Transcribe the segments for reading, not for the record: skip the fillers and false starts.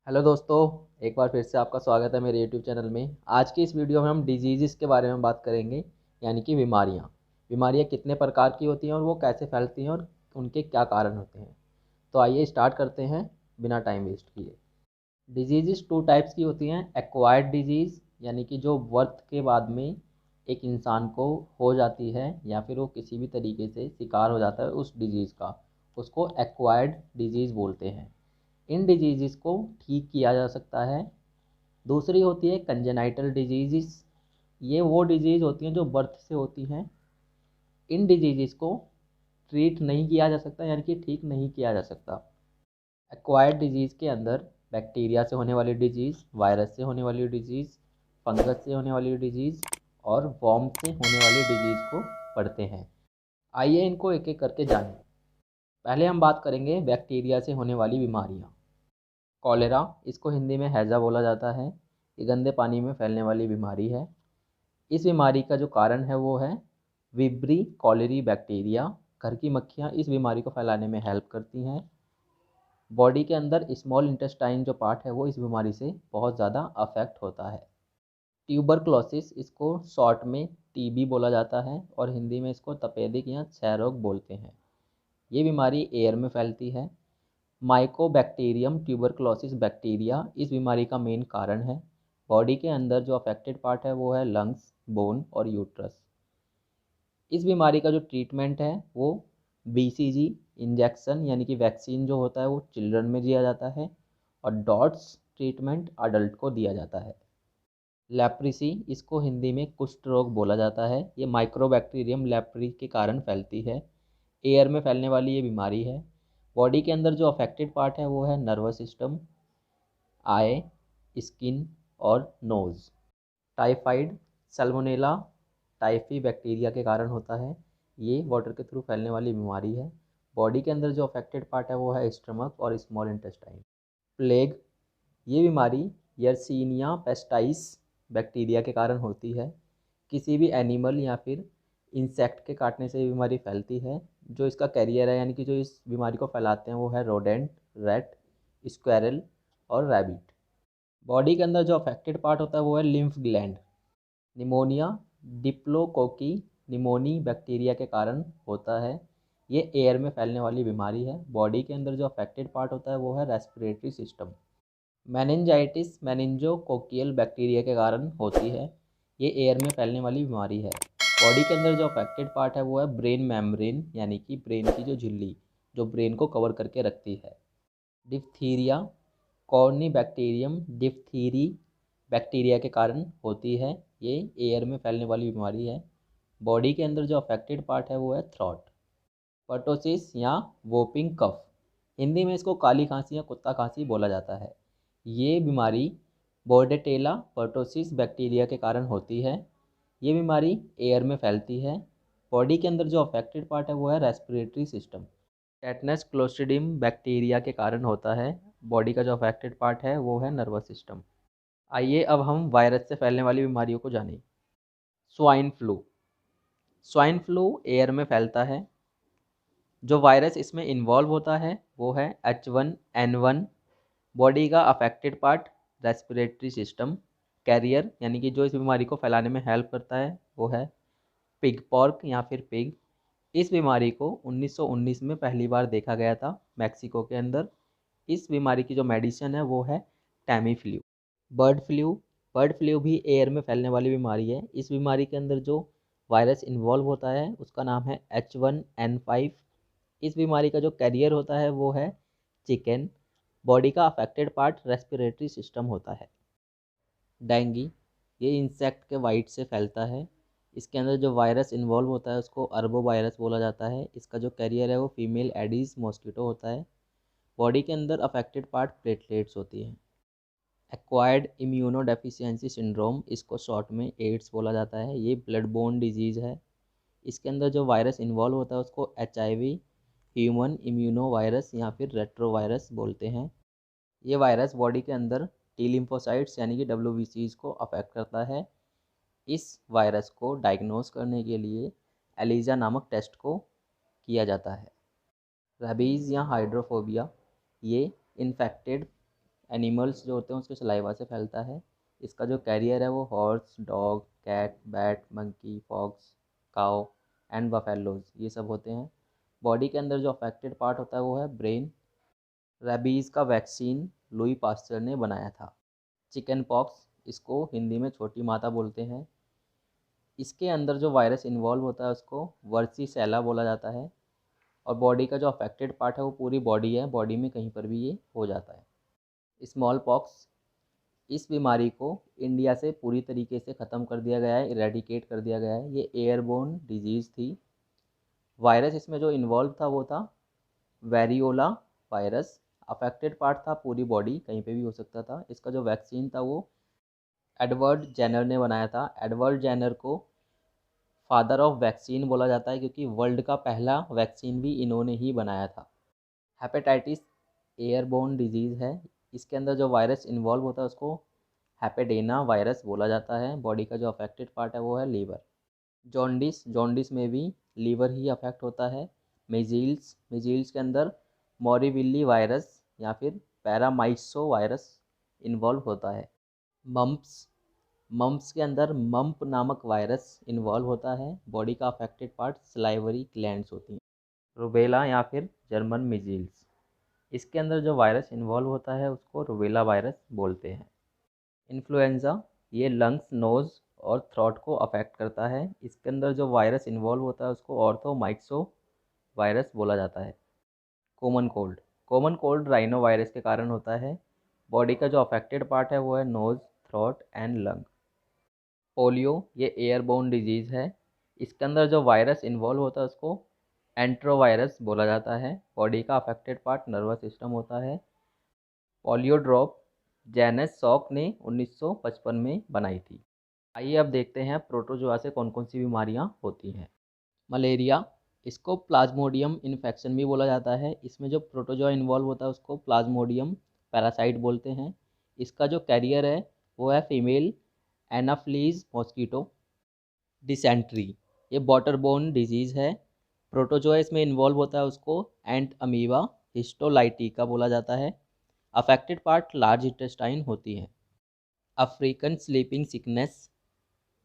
Hello दोस्तों, एक बार फिर से आपका स्वागत है मेरे यूट्यूब चैनल में। आज की इस वीडियो में हम डिजीज़ के बारे में बात करेंगे, यानी कि बीमारियाँ। बीमारियाँ कितने प्रकार की होती हैं और वो कैसे फैलती हैं और उनके क्या कारण होते हैं। तो आइए स्टार्ट करते हैं बिना टाइम वेस्ट किए। डिजीज़ टू टाइप्स की होती हैं। एक्वायर्ड डिजीज़ यानी कि जो बर्थ के बाद में एक इंसान को हो जाती है या फिर वो किसी भी तरीके से शिकार हो जाता है उस डिजीज़ का, उसको एक्वायर्ड डिजीज़ बोलते हैं। इन डिजीज़ को ठीक किया जा सकता है। दूसरी होती है कंजेनाइटल डिजीज़। ये वो डिजीज़ होती हैं जो बर्थ से होती हैं। इन डिजीज़ को ट्रीट नहीं किया जा सकता, यानी कि ठीक नहीं किया जा सकता। एक्वायर्ड डिजीज़ के अंदर बैक्टीरिया से होने वाली डिजीज़, वायरस से होने वाली डिजीज़, फंगस से होने वाली डिजीज़ और वॉर्म से होने वाली डिजीज़ को पढ़ते हैं। आइए इनको एक एक करके जानें। पहले हम बात करेंगे बैक्टीरिया से होने वाली बीमारियाँ। कॉलेरा, इसको हिंदी में हैज़ा बोला जाता है। ये गंदे पानी में फैलने वाली बीमारी है। इस बीमारी का जो कारण है वो है विब्री कॉलेरी बैक्टीरिया। घर की मक्खियाँ इस बीमारी को फैलाने में हेल्प करती हैं। बॉडी के अंदर स्मॉल इंटेस्टाइन जो पार्ट है वो इस बीमारी से बहुत ज़्यादा अफेक्ट होता है। ट्यूबरक्लोसिस, इसको शॉर्ट में टीबी बोला जाता है और हिंदी में इसको तपेदिक या क्षय रोग बोलते हैं। ये बीमारी एयर में फैलती है। माइकोबैक्टीरियम ट्यूबरक्लोसिस बैक्टीरिया इस बीमारी का मेन कारण है। बॉडी के अंदर जो अफेक्टेड पार्ट है वो है लंग्स, बोन और यूट्रस। इस बीमारी का जो ट्रीटमेंट है वो बीसीजी इंजेक्शन यानी कि वैक्सीन जो होता है वो चिल्ड्रन में दिया जाता है और डॉट्स ट्रीटमेंट अडल्ट को दिया जाता है। लेप्रिसी, इसको हिंदी में कुष्ठ रोग बोला जाता है। ये माइक्रोबैक्टीरियम लेप्री के कारण फैलती है। एयर में फैलने वाली ये बीमारी है। बॉडी के अंदर जो अफेक्टेड पार्ट है वो है नर्वस सिस्टम, आई, स्किन और nose. Typhoid, salmonella typhi bacteria के कारण होता है। ये वाटर के थ्रू फैलने वाली बीमारी है। बॉडी के अंदर जो अफेक्टेड पार्ट है वो है स्टमक और स्मॉल इंटेस्टाइन। प्लेग, ये बीमारी यर्सीनिया पेस्टाइस बैक्टीरिया के कारण होती है। किसी भी एनिमल या फिर इंसेक्ट के काटने से ये बीमारी फैलती है। जो इसका कैरियर है यानी कि जो इस बीमारी को फैलाते हैं वो है रोडेंट, रैट, स्क्वेरल और रैबिट। बॉडी के अंदर जो अफेक्टेड पार्ट होता है वो है lymph gland. Pneumonia डिप्लोकोकी pneumoniae bacteria के कारण होता है। ये एयर में फैलने वाली बीमारी है। बॉडी के अंदर जो अफेक्टेड पार्ट होता है वो है रेस्पिरेटरी सिस्टम। मेनिंजाइटिस मेनिंजोकोकियल बैक्टीरिया के कारण होती है। ये एयर में फैलने वाली बीमारी है। बॉडी के अंदर जो अफेक्टेड पार्ट है वो है ब्रेन मेम्ब्रेन यानी कि ब्रेन की जो झिल्ली जो ब्रेन को कवर करके रखती है। डिप्थीरिया कॉर्नीबैक्टीरियम डिप्थीरी बैक्टीरिया के कारण होती है। ये एयर में फैलने वाली बीमारी है। बॉडी के अंदर जो अफेक्टेड पार्ट है वो है थ्रॉट। पर्टोसिस या वोपिंग कफ, हिंदी में इसको काली खांसी या कुत्ता खांसी बोला जाता है। ये बीमारी बोर्डेटेला पर्टोसिस बैक्टीरिया के कारण होती है। ये बीमारी एयर में फैलती है। बॉडी के अंदर जो अफेक्टेड पार्ट है वो है respiratory system. Tetanus clostridium bacteria के कारण होता है। बॉडी का जो अफेक्टेड पार्ट है वो है नर्वस सिस्टम। आइए अब हम वायरस से फैलने वाली बीमारियों को जानें। Swine flu, swine flu air में फैलता है। जो वायरस इसमें इन्वॉल्व होता है वो है H1N1। बॉडी का affected part respiratory system. Carrier यानी कि जो इस बीमारी को फैलाने में हेल्प करता है वो है पिग पॉर्क या फिर पिग। इस बीमारी को 1919 में पहली बार देखा गया था मैक्सिको के अंदर। इस बीमारी की जो मेडिसिन है वो है Tammy flu. Bird flu, bird flu भी एयर में फैलने वाली बीमारी है। इस बीमारी के अंदर जो वायरस इन्वॉल्व होता है उसका नाम है H1N5। इस बीमारी का जो कैरियर होता है वो है चिकन। बॉडी का अफेक्टेड पार्ट रेस्पिरेटरी सिस्टम होता है। डेंगू, ये इंसेक्ट के वाइट से फैलता है। इसके अंदर जो वायरस इन्वॉल्व होता है उसको अरबो वायरस बोला जाता है। इसका जो कैरियर है वो फीमेल एडीज मॉस्किटो होता है। बॉडी के अंदर अफेक्टेड पार्ट प्लेटलेट्स होती हैं। एक्वायर्ड इम्यूनोडेफिशिएंसी सिंड्रोम, इसको शॉर्ट में एड्स बोला जाता है। ये ब्लड बोर्न डिजीज़ है। इसके अंदर जो वायरस इन्वॉल्व होता है उसको HIV ह्यूमन इम्यूनो वायरस या फिर रेट्रो वायरस बोलते हैं। ये वायरस बॉडी के अंदर टी लिम्फोसाइट्स यानी कि WBCs को अफेक्ट करता है। इस वायरस को डायग्नोस करने के लिए एलिजा नामक टेस्ट को किया जाता है। रेबीज़ या हाइड्रोफोबिया, ये इन्फेक्टेड एनिमल्स जो होते हैं उसके सलाइवा से फैलता है। इसका जो कैरियर है वो horse, dog, cat, bat, monkey, fox, cow and buffaloes ये सब होते हैं। बॉडी के अंदर जो अफेक्टेड पार्ट होता है वो है ब्रेन। रेबीज़ का वैक्सीन लुई पास्चर ने बनाया था। चिकन पॉक्स, इसको हिंदी में छोटी माता बोलते हैं। इसके अंदर जो वायरस इन्वॉल्व होता है उसको वर्सीसेला बोला जाता है। और बॉडी का जो अफेक्टेड पार्ट है वो पूरी बॉडी है, बॉडी में कहीं पर भी ये हो जाता है। स्मॉल पॉक्स, इस बीमारी को इंडिया से पूरी तरीके से ख़त्म कर दिया गया है, इरेडिकेट कर दिया गया है। ये एयरबोर्न डिजीज़ थी। वायरस इसमें जो इन्वॉल्व था वो था वेरियोला वायरस। अफेक्टेड पार्ट था पूरी बॉडी, कहीं पे भी हो सकता था। इसका जो वैक्सीन था वो एडवर्ड जेनर ने बनाया था। एडवर्ड जेनर को फादर ऑफ वैक्सीन बोला जाता है क्योंकि वर्ल्ड का पहला वैक्सीन भी इन्होंने ही बनाया था। हेपेटाइटिस एयरबोर्न डिजीज़ है। इसके अंदर जो वायरस इन्वॉल्व होता है उसको हैपेडेना वायरस बोला जाता है। बॉडी का जो अफेक्टेड पार्ट है वो है लीवर। जॉन्डिस, जॉन्डिस में भी लीवर ही अफेक्ट होता है। मेजील्स, मेजील्स के अंदर मोरीविल्ली वायरस या फिर पैरामाइसो वायरस इन्वॉल्व होता है। मम्प्स, मम्प्स के अंदर मम्प नामक वायरस इन्वॉल्व होता है। बॉडी का अफेक्टेड पार्ट सलाइवरी ग्लैंड्स होती हैं। रुबेला या फिर जर्मन मिजील्स, इसके अंदर जो वायरस इन्वॉल्व होता है उसको रुबेला वायरस बोलते हैं। इन्फ्लुएंज़ा, ये लंग्स, नोज़ और थ्रोट को अफेक्ट करता है। इसके अंदर जो वायरस इन्वॉल्व होता है उसको ऑर्थोमाइक्सो वायरस बोला जाता है। Common cold, common cold rhino virus के कारण होता है। बॉडी का जो अफेक्टेड पार्ट है वो है nose, throat and lung. Polio, ये एयरबोर्न डिजीज़ है। इसके अंदर जो वायरस इन्वॉल्व होता है उसको एंट्रोवायरस बोला जाता है। बॉडी का अफेक्टेड पार्ट नर्वस सिस्टम होता है। पोलियो ड्रॉप जेनस सॉक ने 1955 में बनाई थी। आइए अब देखते हैं प्रोटोजोआ से कौन कौन सी बीमारियां होती हैं। मलेरिया, इसको प्लाज्मोडियम इन्फेक्शन भी बोला जाता है। इसमें जो प्रोटोजोआ इन्वॉल्व होता है उसको प्लाज्मोडियम पैरासाइट बोलते हैं। इसका जो कैरियर है वो है फीमेल एनाफ्लीज मॉस्कीटो। डिसेंट्री, ये वाटरबोर्न डिजीज़ है। प्रोटोजोआ इसमें इन्वॉल्व होता है उसको एंट अमीबा हिस्टोलाइटिका बोला जाता है। अफेक्टेड पार्ट लार्ज इंटेस्टाइन होती है। अफ्रीकन स्लीपिंग सिकनेस,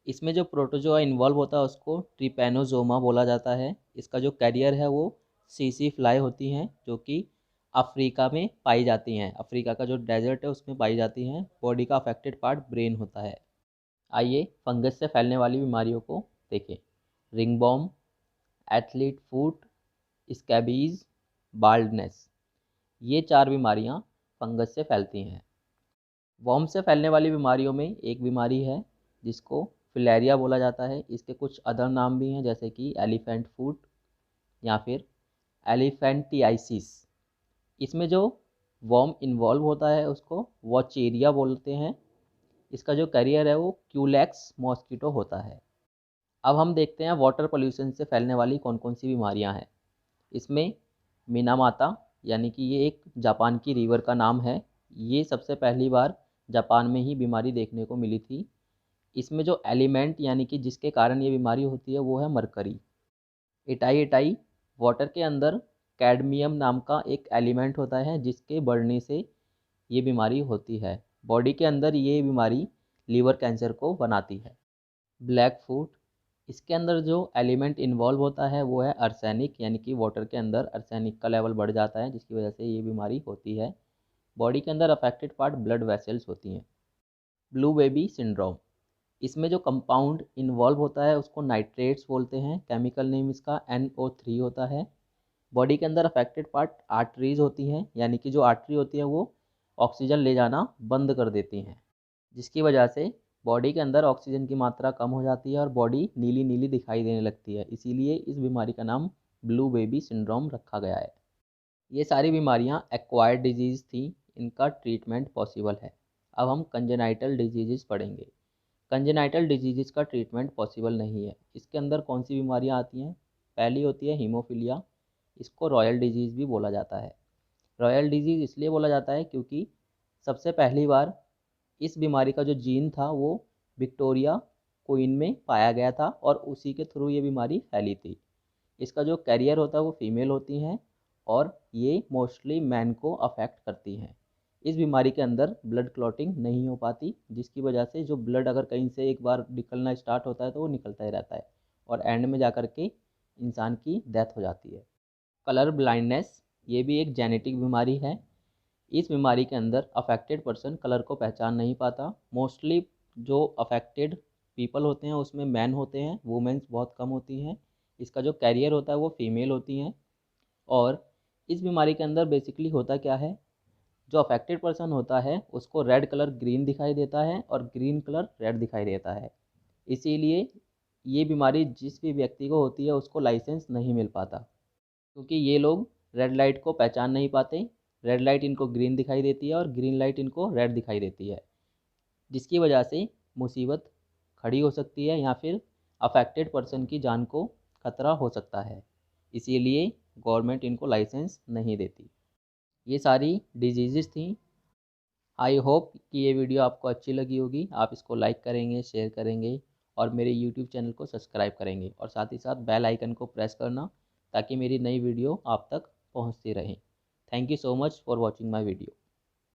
इसमें जो प्रोटोजोआ इन्वॉल्व होता है उसको ट्रिपैनोजोमा बोला जाता है। इसका जो कैरियर है वो सीसी फ्लाई होती हैं जो कि अफ्रीका में पाई जाती हैं। अफ्रीका का जो डेजर्ट है उसमें पाई जाती हैं। बॉडी का अफेक्टेड पार्ट ब्रेन होता है। आइए फंगस से फैलने वाली बीमारियों को देखें। रिंगबॉम, एथलीट फूट, स्कैबीज, बाल्डनेस, ये 4 बीमारियां फंगस से फैलती हैं। वॉर्म से फैलने वाली बीमारियों में एक बीमारी है जिसको फिलेरिया बोला जाता है। इसके कुछ अदर नाम भी हैं जैसे कि एलिफेंट फूट या फिर एलिफेंटियाइसिस। इसमें जो वॉर्म इन्वॉल्व होता है उसको वॉचेरिया बोलते हैं। इसका जो कैरियर है वो क्यूलेक्स मॉस्किटो होता है। अब हम देखते हैं वाटर पोल्यूशन से फैलने वाली कौन कौन सी बीमारियां हैं। इसमें मिनामाता, यानी कि ये एक जापान की रिवर का नाम है। ये सबसे पहली बार जापान में ही बीमारी देखने को मिली थी। इसमें जो एलिमेंट यानी कि जिसके कारण ये बीमारी होती है वो है मरकरी। इटाई इटाई, वाटर के अंदर कैडमियम नाम का एक एलिमेंट होता है जिसके बढ़ने से ये बीमारी होती है। बॉडी के अंदर ये बीमारी लीवर कैंसर को बनाती है। ब्लैक फूट, इसके अंदर जो एलिमेंट इन्वॉल्व होता है वो है अर्सेनिक, यानी कि वाटर के अंदर अर्सेनिक का लेवल बढ़ जाता है जिसकी वजह से ये बीमारी होती है। बॉडी के अंदर अफेक्टेड पार्ट ब्लड वेसल्स होती हैं। ब्लू बेबी सिंड्रोम, इसमें जो कंपाउंड इन्वॉल्व होता है उसको नाइट्रेट्स बोलते हैं। केमिकल नेम इसका NO3 होता है। बॉडी के अंदर अफेक्टेड पार्ट आर्टरीज होती हैं, यानी कि जो आर्टरी होती है वो ऑक्सीजन ले जाना बंद कर देती हैं जिसकी वजह से बॉडी के अंदर ऑक्सीजन की मात्रा कम हो जाती है और बॉडी नीली नीली दिखाई देने लगती है। इसीलिए इस बीमारी का नाम ब्लू बेबी सिंड्रोम रखा गया है। ये सारी बीमारियां एक्वायर्ड डिजीज़ थी, इनका ट्रीटमेंट पॉसिबल है। अब हम कंजेनाइटल डिजीज़ पढ़ेंगे। कंजेनाइटल डिजीज़ का ट्रीटमेंट पॉसिबल नहीं है। इसके अंदर कौन सी बीमारियां आती हैं? पहली होती है हीमोफीलिया, इसको रॉयल डिजीज़ भी बोला जाता है। रॉयल डिजीज़ इसलिए बोला जाता है क्योंकि सबसे पहली बार इस बीमारी का जो जीन था वो विक्टोरिया क्वीन में पाया गया था और उसी के थ्रू ये बीमारी फैली थी। इसका जो कैरियर होता है वो फीमेल होती हैं और ये मोस्टली मैन को अफेक्ट करती हैं। इस बीमारी के अंदर ब्लड क्लॉटिंग नहीं हो पाती, जिसकी वजह से जो ब्लड अगर कहीं से एक बार निकलना स्टार्ट होता है तो वो निकलता ही रहता है और एंड में जा कर के इंसान की डेथ हो जाती है। कलर ब्लाइंडनेस ये भी एक जेनेटिक बीमारी है। इस बीमारी के अंदर अफेक्टेड पर्सन कलर को पहचान नहीं पाता। मोस्टली जो अफेक्टेड पीपल होते हैं उसमें मैन होते हैं, वुमेन्स बहुत कम होती हैं। इसका जो कैरियर होता है वो फीमेल होती हैं। और इस बीमारी के अंदर बेसिकली होता क्या है, जो अफेक्टेड पर्सन होता है उसको रेड कलर ग्रीन दिखाई देता है और ग्रीन कलर रेड दिखाई देता है। इसीलिए ये बीमारी जिस भी व्यक्ति को होती है उसको लाइसेंस नहीं मिल पाता, क्योंकि ये लोग रेड लाइट को पहचान नहीं पाते। रेड लाइट इनको ग्रीन दिखाई देती है और ग्रीन लाइट इनको रेड दिखाई देती है, जिसकी वजह से मुसीबत खड़ी हो सकती है या फिर अफेक्टेड पर्सन की जान को खतरा हो सकता है। इसीलिए गवर्नमेंट इनको लाइसेंस नहीं देती। ये सारी डिजीज़ थी। आई होप कि ये वीडियो आपको अच्छी लगी होगी। आप इसको लाइक करेंगे, शेयर करेंगे और मेरे यूट्यूब चैनल को सब्सक्राइब करेंगे और साथ ही साथ बेल आइकन को प्रेस करना ताकि मेरी नई वीडियो आप तक पहुंचती रहे। Thank you so much for watching my video.